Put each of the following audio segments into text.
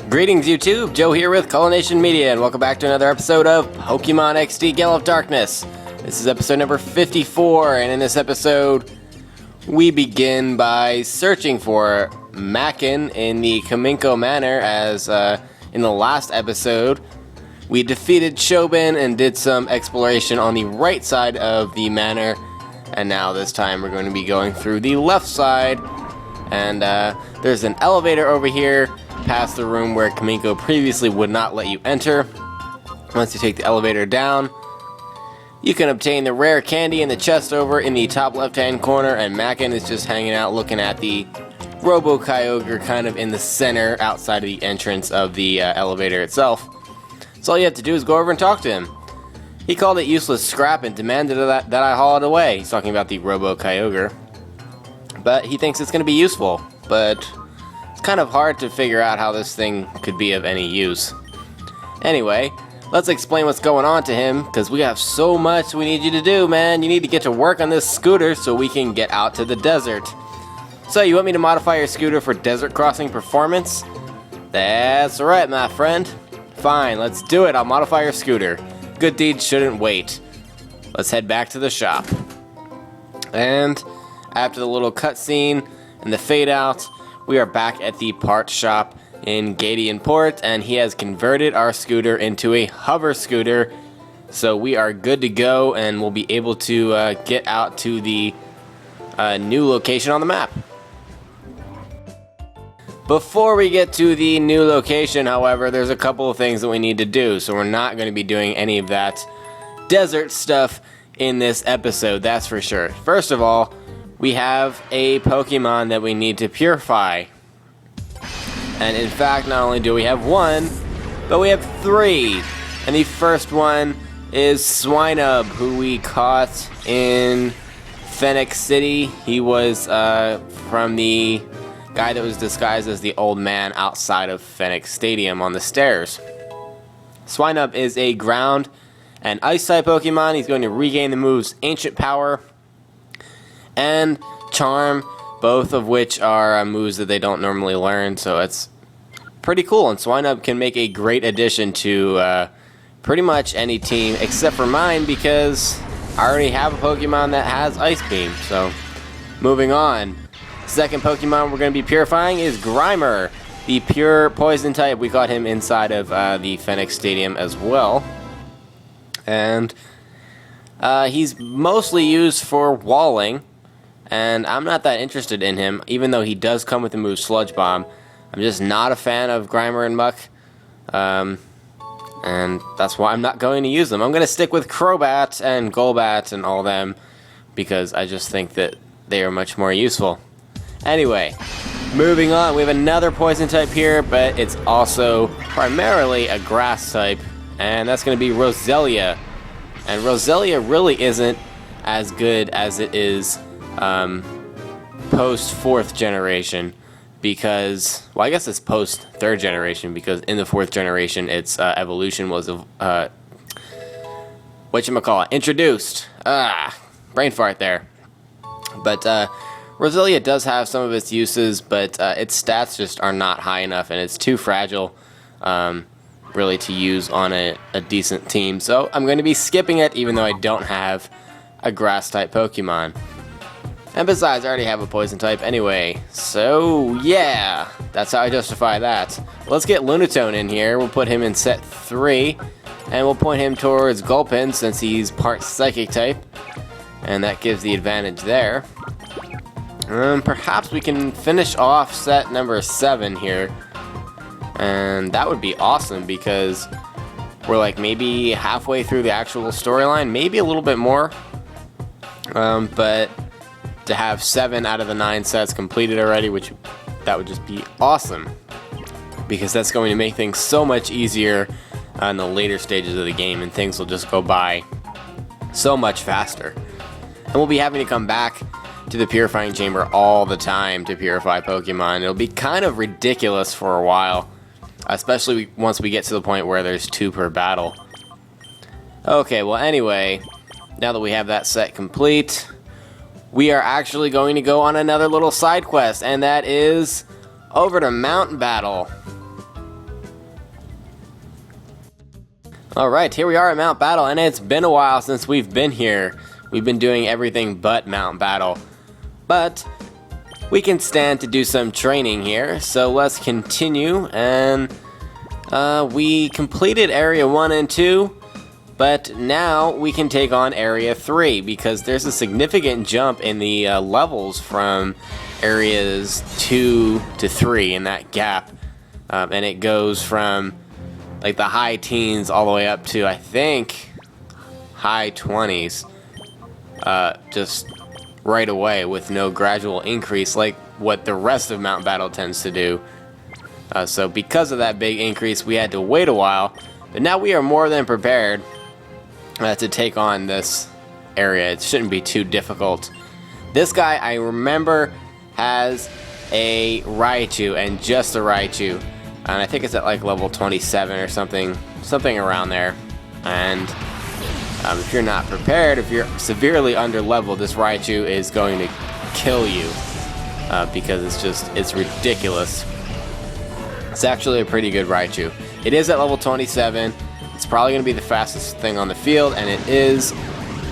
Greetings YouTube, Joe here with Culination Media, and welcome back to another episode of Pokemon XD Gale of Darkness. This is episode number 54, and in this episode, we begin by searching for Mackin in the Kaminko Manor, as in the last episode, we defeated Shobin and did some exploration on the right side of the manor, and now this time we're going to be going through the left side, and there's an elevator over here past the room where Kaminko previously would not let you enter. Once you take the elevator down, you can obtain the rare candy in the chest over in the top left hand corner, and Mackin is just hanging out looking at the Robo-Kyogre kind of in the center outside of the entrance of the elevator itself. So all you have to do is go over and talk to him. He called it useless scrap and demanded that I haul it away. He's talking about the Robo-Kyogre. But he thinks it's going to be useful, but it's kind of hard to figure out how this thing could be of any use. Anyway, let's explain what's going on to him, because we have so much we need you to do, man. You need to get to work on this scooter so we can get out to the desert. So, you want me to modify your scooter for desert crossing performance? That's right, my friend. Fine, let's do it. I'll modify your scooter. Good deeds shouldn't wait. Let's head back to the shop. And after the little cutscene and the fade out, we are back at the parts shop in Gadian Port, and he has converted our scooter into a hover scooter, so we are good to go, and we'll be able to get out to the new location on the map. Before we get to the new location, however, there's a couple of things that we need to do, so we're not going to be doing any of that desert stuff in this episode, that's for sure. First of all, we have a Pokemon that we need to purify. And in fact, not only do we have one, but we have three. And the first one is Swinub, who we caught in Phoenix City. He was from the guy that was disguised as the old man outside of Phoenix Stadium on the stairs. Swinub is a ground and ice type Pokemon. He's going to regain the moves Ancient Power and Charm, both of which are moves that they don't normally learn, so it's pretty cool, and Swinub can make a great addition to pretty much any team except for mine, because I already have a Pokemon that has Ice Beam. So moving on, second Pokemon we're going to be purifying is Grimer, the pure poison type. We caught him inside of the Phoenix Stadium as well, and he's mostly used for walling, and I'm not that interested in him, even though he does come with the move Sludge Bomb. I'm just not a fan of Grimer and Muck, and that's why I'm not going to use them. I'm going to stick with Crobat and Golbat and all them, because I just think that they are much more useful. Anyway, moving on, we have another poison type here, but it's also primarily a grass type, and that's going to be Roselia. And Roselia really isn't as good as it is post 4th generation, because, well, I guess it's post 3rd generation, because in the 4th generation its evolution was introduced. Brain fart there. But Roselia does have some of its uses, but its stats just are not high enough, and it's too fragile really to use on a decent team. So I'm going to be skipping it, even though I don't have a grass type Pokemon. And besides, I already have a poison type anyway, so yeah, that's how I justify that. Let's get Lunatone in here. We'll put him in set 3, and we'll point him towards Gulpin since he's part psychic type, and that gives the advantage there. Perhaps we can finish off set number 7 here, and that would be awesome, because we're like maybe halfway through the actual storyline, maybe a little bit more, but to have 7 out of the 9 sets completed already, that would just be awesome, because that's going to make things so much easier in the later stages of the game, and things will just go by so much faster. And we'll be having to come back to the purifying chamber all the time to purify Pokemon. It'll be kind of ridiculous for a while, especially once we get to the point where there's 2 per battle. Okay, well anyway, now that we have that set complete, we are actually going to go on another little side quest, and that is over to Mountain Battle. Alright, here we are at Mount Battle, and it's been a while since we've been here. We've been doing everything but Mount Battle. But we can stand to do some training here, so let's continue. And we completed Area 1 and 2, but now we can take on Area 3, because there's a significant jump in the levels from Areas 2 to 3 in that gap. And it goes from like the high teens all the way up to, I think, high 20s, just right away with no gradual increase like what the rest of Mount Battle tends to do. So because of that big increase, we had to wait a while, but now we are more than prepared to take on this area. It shouldn't be too difficult. This guy, I remember, has a Raichu, and just a Raichu. And I think it's at like level 27 or something around there. And if you're not prepared, if you're severely under leveled, this Raichu is going to kill you because it's ridiculous. It's actually a pretty good Raichu. It is at level 27. It's probably going to be the fastest thing on the field, and it is.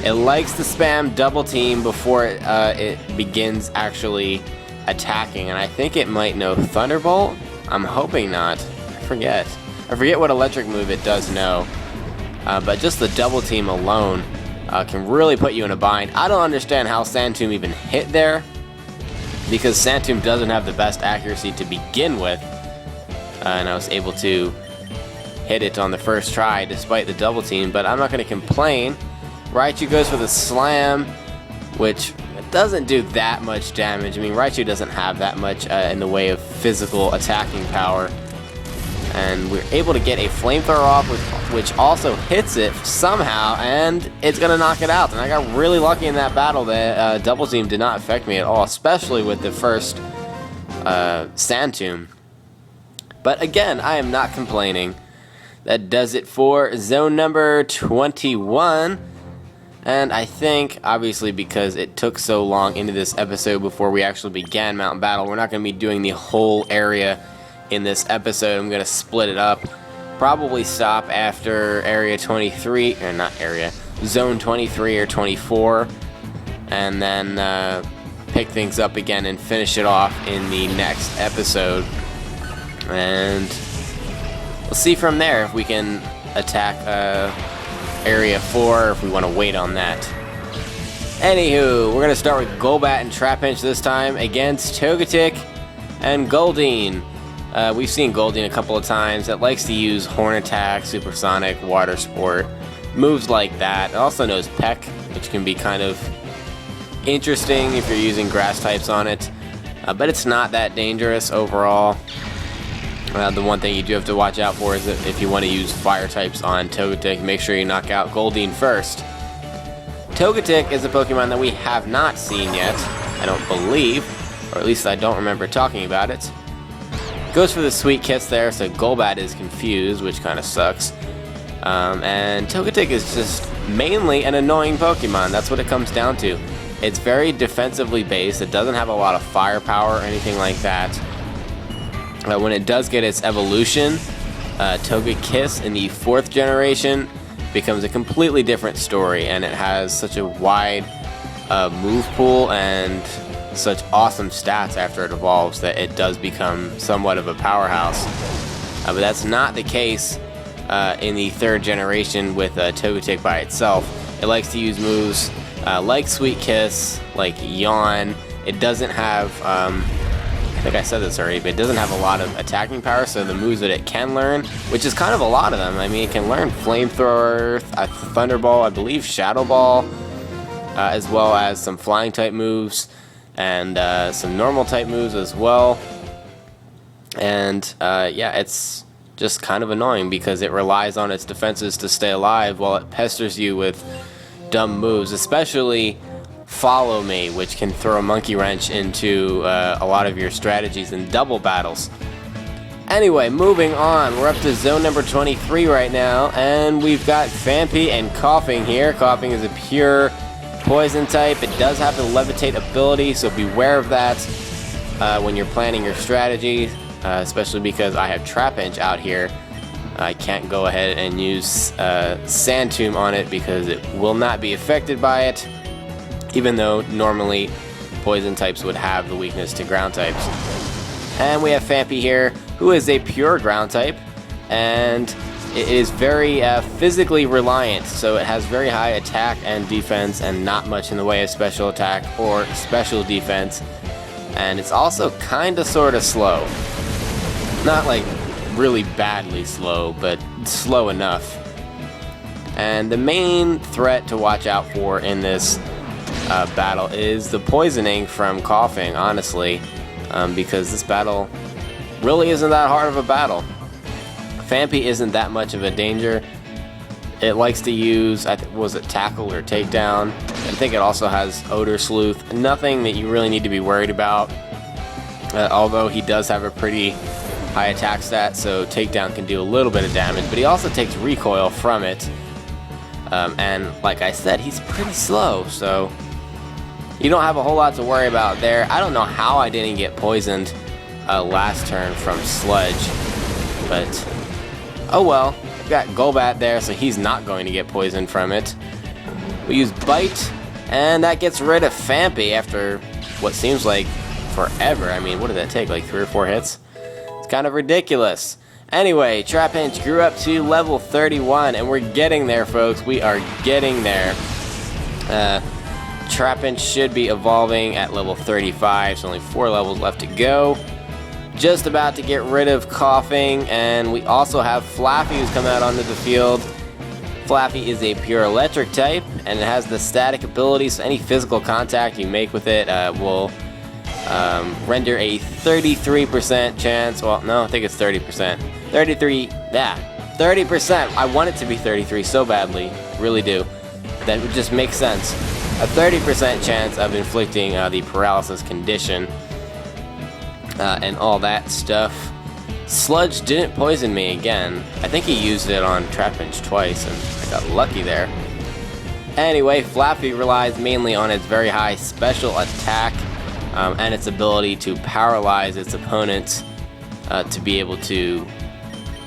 It likes to spam double team before it begins actually attacking, and I think it might know Thunderbolt. I'm hoping not. I forget what electric move it does know. But just the double team alone can really put you in a bind. I don't understand how Sand Tomb even hit there, because Sand Tomb doesn't have the best accuracy to begin with. And I was able to hit it on the first try despite the double team, but I'm not going to complain. Raichu goes for the slam, which doesn't do that much damage. I mean, Raichu doesn't have that much in the way of physical attacking power. And we're able to get a flamethrower off, which also hits it somehow, and it's going to knock it out. And I got really lucky in that battle. The double team did not affect me at all, especially with the first Sand Tomb. But again, I am not complaining. That does it for zone number 21. And I think, obviously, because it took so long into this episode before we actually began Mount Battle, we're not going to be doing the whole area in this episode. I'm going to split it up. Probably stop after Area 23, or not Area, Zone 23 or 24. And then pick things up again and finish it off in the next episode. And we'll see from there if we can attack Area 4, if we want to wait on that. Anywho, we're going to start with Golbat and Trapinch this time against Togetic and Goldeen. We've seen Goldeen a couple of times. It likes to use Horn Attack, Supersonic, Water Sport, moves like that. It also knows Peck, which can be kind of interesting if you're using grass types on it. But it's not that dangerous overall. The one thing you do have to watch out for is that if you want to use fire types on Togetic, make sure you knock out Goldeen first. Togetic is a Pokemon that we have not seen yet, I don't believe, or at least I don't remember talking about it. Goes for the Sweet Kiss there, so Golbat is confused, which kind of sucks. And Togetic is just mainly an annoying Pokemon, that's what it comes down to. It's very defensively based, it doesn't have a lot of firepower or anything like that. When it does get its evolution, Togekiss in the 4th generation becomes a completely different story, and it has such a wide move pool and such awesome stats after it evolves that it does become somewhat of a powerhouse. But that's not the case in the 3rd generation with Togetic by itself. It likes to use moves like Sweet Kiss, like Yawn. It doesn't have... I think I said this already, but it doesn't have a lot of attacking power, so the moves that it can learn, which is kind of a lot of them. I mean, it can learn Flamethrower, Thunderball, I believe Shadow Ball, as well as some flying type moves, and some normal type moves as well. And yeah, it's just kind of annoying because it relies on its defenses to stay alive while it pesters you with dumb moves, especially Follow Me, which can throw a monkey wrench into a lot of your strategies in double battles. Anyway, moving on, we're up to zone number 23 right now, and we've got Phanpy and Coughing here. Coughing is a pure poison type. It does have the levitate ability, so beware of that when you're planning your strategy, especially because I have Trapinch out here. I can't go ahead and use Sand Tomb on it because it will not be affected by it, even though normally poison types would have the weakness to ground types. And we have Phanpy here, who is a pure ground type, and it is very physically reliant, so it has very high attack and defense and not much in the way of special attack or special defense. And it's also kinda sorta slow. Not like really badly slow, but slow enough. And the main threat to watch out for in this battle is the poisoning from coughing, honestly, because this battle really isn't that hard of a battle. Phanpy isn't that much of a danger. It likes to use, was it Tackle or Takedown? I think it also has Odor Sleuth. Nothing that you really need to be worried about. Although he does have a pretty high attack stat, so Takedown can do a little bit of damage, but he also takes recoil from it. And like I said, he's pretty slow, so you don't have a whole lot to worry about there. I don't know how I didn't get poisoned last turn from Sludge, but oh well. We've got Golbat there, so he's not going to get poisoned from it. We use Bite, and that gets rid of Phanpy after what seems like forever. I mean, what did that take, like 3 or 4 hits? It's kind of ridiculous. Anyway, Trapinch grew up to level 31, and we're getting there, folks. We are getting there. Trapinch should be evolving at level 35, so only 4 levels left to go. Just about to get rid of Coughing, and we also have Flaffy who's come out onto the field. Flaffy is a pure electric type, and it has the static ability, so any physical contact you make with it will render a 33% chance. Well, no, I think it's 30%. 30%. I want it to be 33 so badly, really do. That would just make sense. A 30% chance of inflicting the paralysis condition. And all that stuff. Sludge didn't poison me again. I think he used it on Trapinch twice, and I got lucky there. Anyway, Flaffy relies mainly on its very high special attack and its ability to paralyze its opponents to be able to,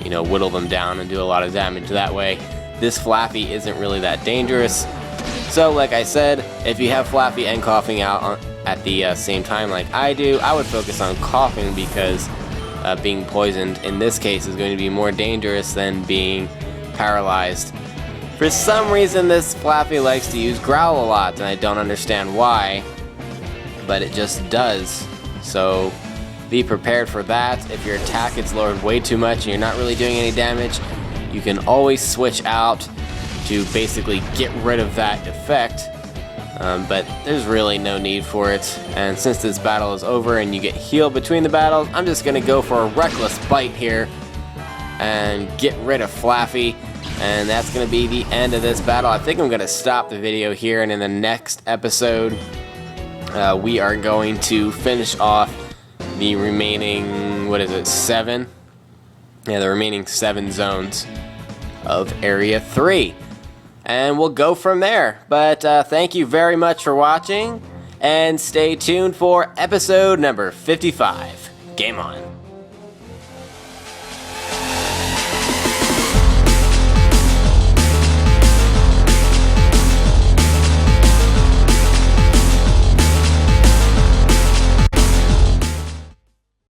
you know, whittle them down and do a lot of damage that way. This Flaffy isn't really that dangerous. So, like I said, if you have Flaffy and Coughing out at the same time like I do, I would focus on Coughing because being poisoned in this case is going to be more dangerous than being paralyzed. For some reason this Flaffy likes to use Growl a lot, and I don't understand why, but it just does. So be prepared for that. If your attack gets lowered way too much and you're not really doing any damage, you can always switch out to basically get rid of that effect. But there's really no need for it, and since this battle is over and you get healed between the battles, I'm just gonna go for a Reckless Bite here and get rid of Flaffy, and that's gonna be the end of this battle. I think I'm gonna stop the video here, and in the next episode we are going to finish off the remaining, what is it, 7? Yeah, the remaining 7 zones of Area 3. And we'll go from there. But thank you very much for watching, and stay tuned for episode number 55. Game on.